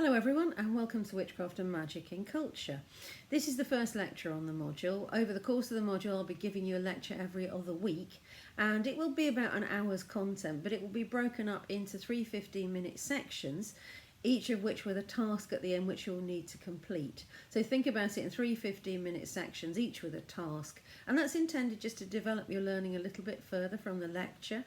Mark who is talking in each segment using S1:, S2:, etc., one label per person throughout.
S1: Hello everyone and welcome to Witchcraft and Magic in Culture. This is the first lecture on the module. Over the course of the module I'll be giving you a lecture every other week and it will be about an hour's content, but it will be broken up into three 15-minute sections, each of which with a task at the end which you'll need to complete. So think about it in three 15-minute sections, each with a task. And that's intended just to develop your learning a little bit further from the lecture,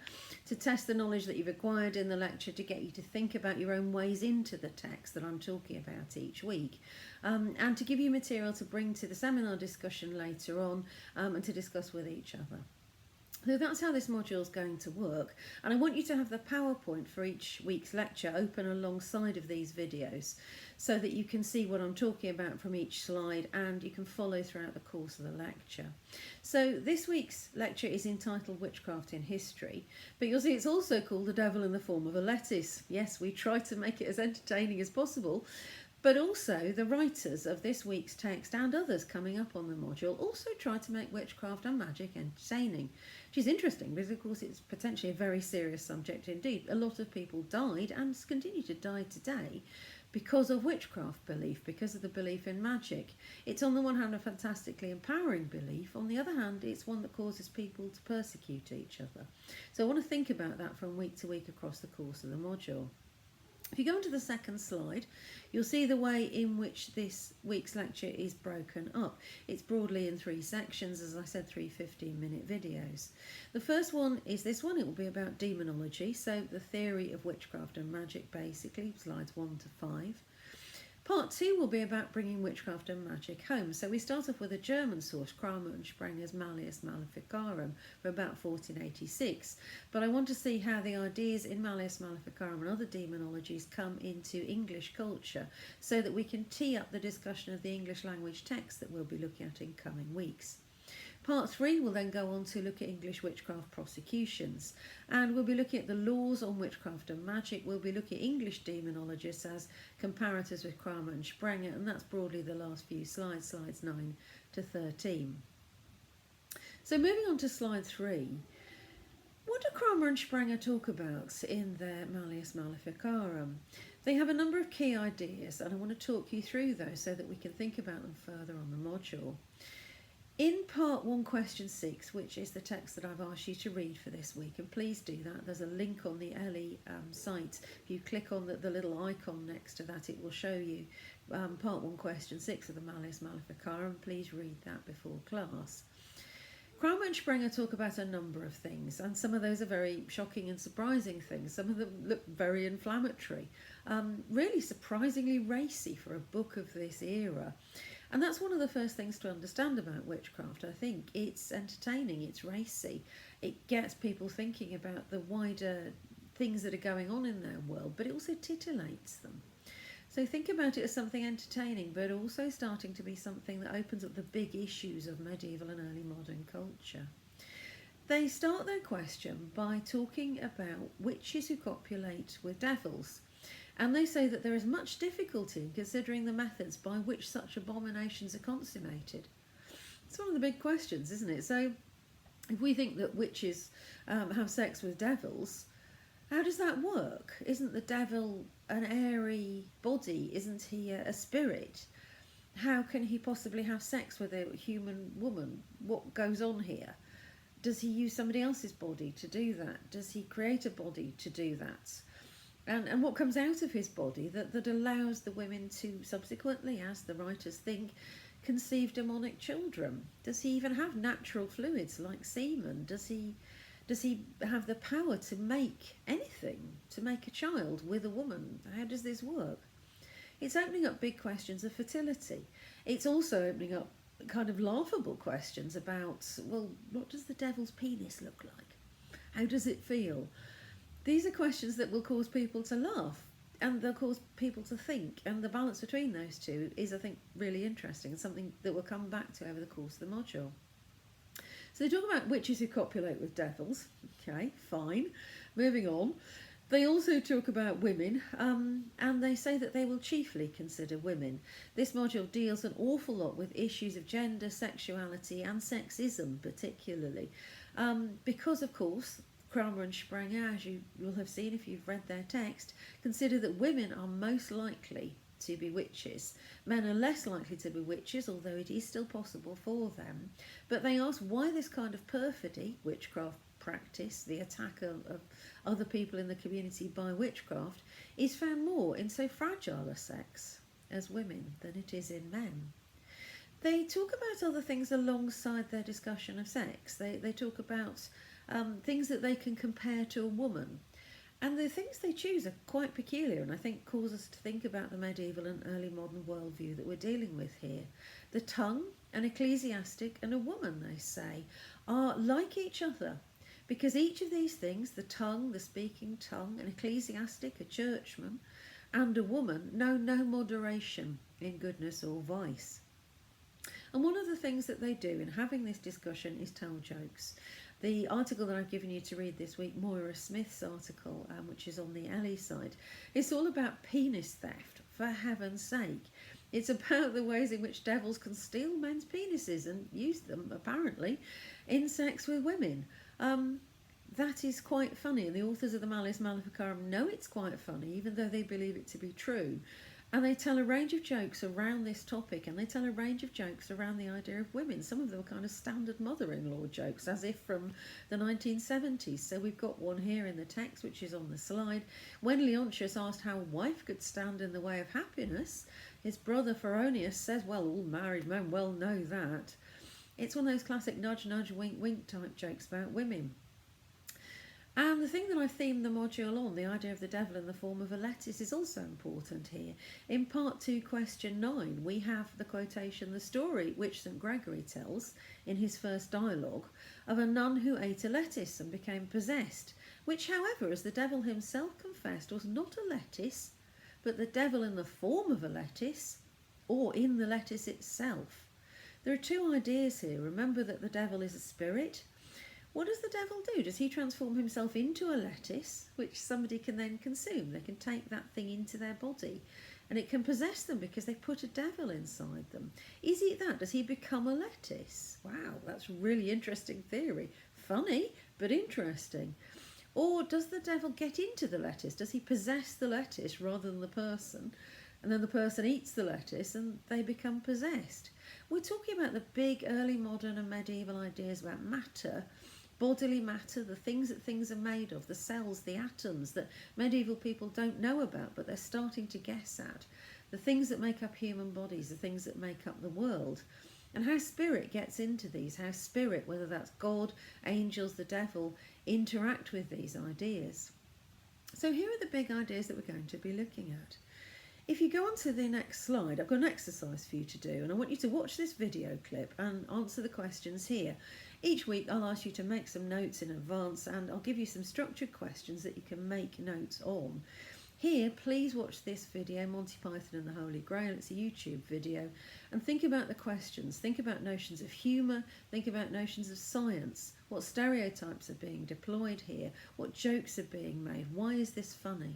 S1: to test the knowledge that you've acquired in the lecture, to get you to think about your own ways into the text that I'm talking about each week, and to give you material to bring to the seminar discussion later on and to discuss with each other. So that's how this module is going to work, and I want you to have the PowerPoint for each week's lecture open alongside of these videos so that you can see what I'm talking about from each slide and you can follow throughout the course of the lecture. So this week's lecture is entitled Witchcraft in History, but you'll see it's also called The Devil in the Form of a Lettuce. Yes, we try to make it as entertaining as possible, but also the writers of this week's text and others coming up on the module also try to make witchcraft and magic entertaining, which is interesting because of course it's potentially a very serious subject indeed. A lot of people died and continue to die today because of witchcraft belief, because of the belief in magic. It's on the one hand a fantastically empowering belief, on the other hand it's one that causes people to persecute each other. So I want to think about that from week to week across the course of the module. If you go into the second slide, you'll see the way in which this week's lecture is broken up. It's broadly in three sections, as I said, three 15-minute videos. The first one is this one. It will be about demonology, so the theory of witchcraft and magic, basically, slides 1 to 5. Part 2 will be about bringing witchcraft and magic home. So we start off with a German source, Kramer and Sprenger's Malleus Maleficarum, from about 1486. But I want to see how the ideas in Malleus Maleficarum and other demonologies come into English culture so that we can tee up the discussion of the English language text that we'll be looking at in coming weeks. Part 3 will then go on to look at English witchcraft prosecutions, and we'll be looking at the laws on witchcraft and magic. We'll be looking at English demonologists as comparators with Kramer and Sprenger, and that's broadly the last few slides, slides 9 to 13. So moving on to slide 3, what do Kramer and Sprenger talk about in their Malleus Maleficarum? They have a number of key ideas, and I want to talk you through those so that we can think about them further on the module. In part 1, question 6, which is the text that I've asked you to read for this week, and please do that. There's a link on the LE site. If you click on the little icon next to that, it will show you part 1, question 6 of the Malleus Maleficarum. Please read that before class. Kramer and Sprenger talk about a number of things, and some of those are very shocking and surprising things. Some of them look very inflammatory, really surprisingly racy for a book of this era. And that's one of the first things to understand about witchcraft, I think. It's entertaining, it's racy, it gets people thinking about the wider things that are going on in their world, but it also titillates them. So think about it as something entertaining, but also starting to be something that opens up the big issues of medieval and early modern culture. They start their question by talking about witches who copulate with devils. And they say that there is much difficulty in considering the methods by which such abominations are consummated. It's one of the big questions, isn't it? So if we think that witches have sex with devils, how does that work? Isn't the devil an airy body? Isn't he a spirit? How can he possibly have sex with a human woman? What goes on here? Does he use somebody else's body to do that? Does he create a body to do that? And what comes out of his body that allows the women to subsequently, as the writers think, conceive demonic children? Does he even have natural fluids like semen? Does he have the power to make anything, to make a child with a woman? How does this work? It's opening up big questions of fertility. It's also opening up kind of laughable questions about, well, what does the devil's penis look like? How does it feel? These are questions that will cause people to laugh and they'll cause people to think, and the balance between those two is, I think, really interesting and something that we'll come back to over the course of the module. So they talk about witches who copulate with devils. Okay, fine. Moving on. They also talk about women, and they say that they will chiefly consider women. This module deals an awful lot with issues of gender, sexuality and sexism particularly, because, of course, Kramer and Sprenger, as you will have seen if you've read their text, consider that women are most likely to be witches. Men are less likely to be witches, although it is still possible for them. But they ask why this kind of perfidy, witchcraft practice, the attack of other people in the community by witchcraft, is found more in so fragile a sex as women than it is in men. They talk about other things alongside their discussion of sex. They talk about things that they can compare to a woman. And the things they choose are quite peculiar, and I think cause us to think about the medieval and early modern worldview that we're dealing with here. The tongue, an ecclesiastic and a woman, they say, are like each other, because each of these things, the tongue, the speaking tongue, an ecclesiastic, a churchman, and a woman, know no moderation in goodness or vice. And one of the things that they do in having this discussion is tell jokes. The article that I've given you to read this week, Moira Smith's article, which is on the Ellie side, it's all about penis theft, for heaven's sake. It's about the ways in which devils can steal men's penises and use them, apparently, in sex with women. That is quite funny, and the authors of the Malleus Maleficarum know it's quite funny, even though they believe it to be true. And they tell a range of jokes around this topic, and they tell a range of jokes around the idea of women. Some of them are kind of standard mother-in-law jokes, as if from the 1970s. So we've got one here in the text, which is on the slide. When Leontius asked how a wife could stand in the way of happiness, his brother Feronius says, well, all married men well know that. It's one of those classic nudge, nudge, wink, wink type jokes about women. And the thing that I've themed the module on, the idea of the devil in the form of a lettuce, is also important here. In part 2, question 9, we have the quotation, the story which St Gregory tells in his first dialogue of a nun who ate a lettuce and became possessed, which, however, as the devil himself confessed, was not a lettuce, but the devil in the form of a lettuce, or in the lettuce itself. There are two ideas here. Remember that the devil is a spirit. What does the devil do? Does he transform himself into a lettuce, which somebody can then consume? They can take that thing into their body, and it can possess them because they put a devil inside them. Is it that? Does he become a lettuce? Wow, that's a really interesting theory. Funny, but interesting. Or does the devil get into the lettuce? Does he possess the lettuce rather than the person? And then the person eats the lettuce and they become possessed. We're talking about the big early modern and medieval ideas about matter, bodily matter, the things that things are made of, the cells, the atoms that medieval people don't know about, but they're starting to guess at, the things that make up human bodies, the things that make up the world, and how spirit gets into these, how spirit, whether that's God, angels, the devil, interact with these ideas. So here are the big ideas that we're going to be looking at. If you go on to the next slide, I've got an exercise for you to do, and I want you to watch this video clip and answer the questions here. Each week I'll ask you to make some notes in advance, and I'll give you some structured questions that you can make notes on. Here, please watch this video, Monty Python and the Holy Grail. It's a YouTube video, and think about the questions. Think about notions of humour, think about notions of science. What stereotypes are being deployed here? What jokes are being made? Why is this funny?